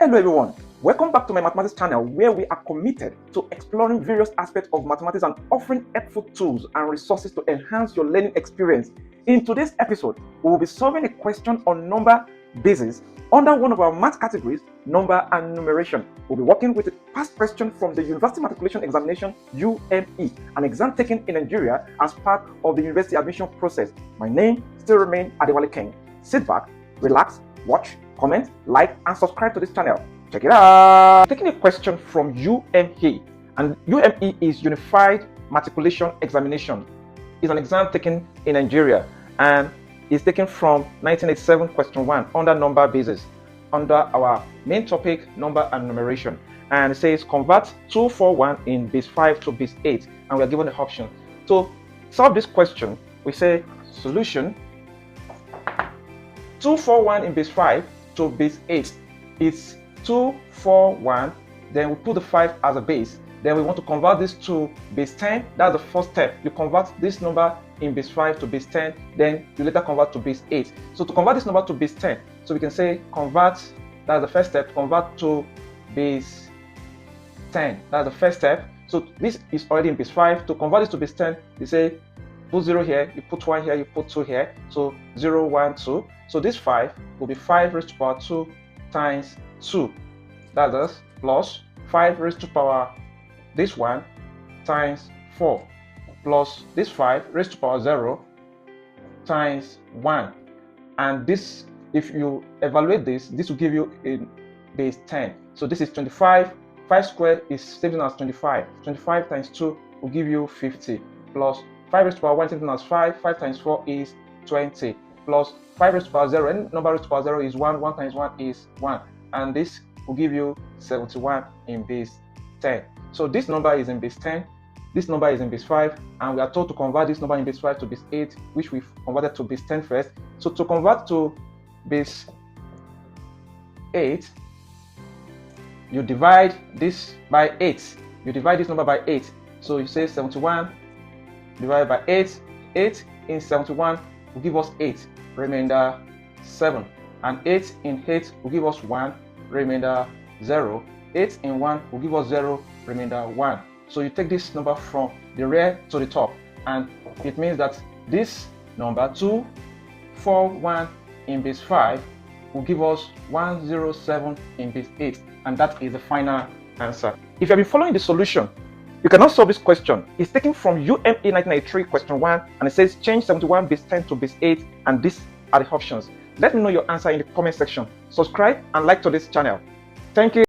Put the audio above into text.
Hello everyone, welcome back to my mathematics channel where we are committed to exploring various aspects of mathematics and offering helpful tools and resources to enhance your learning experience. In today's episode, we will be solving a question on number bases under one of our math categories, number and numeration. We'll be working with a past question from the University Matriculation Examination UME, an exam taken in Nigeria as part of the university admission process. My name still remains Adewale King. Sit back, relax, watch, comment, like, and subscribe to this channel. Check it out. Taking a question from UME, and UME is Unified Matriculation Examination. It's an exam taken in Nigeria and is taken from 1987 question 1 under number basis, under our main topic, number and numeration. And it says convert 241 in base 5 to base 8, and we are given the option. To solve this question, we say solution 241 in base 5 to base 8 is 241, then we put the 5 as a base, then we want to convert this to base 10. That's the first step. You convert this number in base 5 to base 10, then you later convert to base 8. So to convert this number to base 10, so we can say convert, that's the first step, convert to base 10. That's the first step. So this is already in base 5. To convert this to base 10, you say put 0 here, you put 1 here, you put 2 here. So 0, 1, 2. So this 5 will be 5 raised to power 2 times 2. That is plus 5 raised to power this 1 times 4 plus this 5 raised to power 0 times 1. And this, if you evaluate this, this will give you a base 10. So this is 25. 5 squared is same as 25. 25 times 2 will give you 50 plus 5 raised to power 1 same as 5. 5 times 4 is 20 plus 5 raised to power 0. Any number raised to power 0 is 1. 1 times 1 is 1. And this will give you 71 in base 10. So this number is in base 10. This number is in base 5. And we are told to convert this number in base 5 to base 8, which we've converted to base 10 first. So to convert to base 8, you divide this by 8. You divide this number by 8. So you say 71 divided by 8. 8 in 71 will give us 8, remainder 7. And 8 in 8 will give us 1, remainder 0. 8 in 1 will give us 0, remainder 1. So you take this number from the rear to the top, and it means that this number 241 in base 5 will give us 107 in base 8, and that is the final answer. If you have been following the solution, you cannot solve this question. It's taken from UME 1993 question 1, and it says change 71 base 10 to base 8, and these are the options. Let me know your answer in the comment section. Subscribe and like to this channel. Thank you.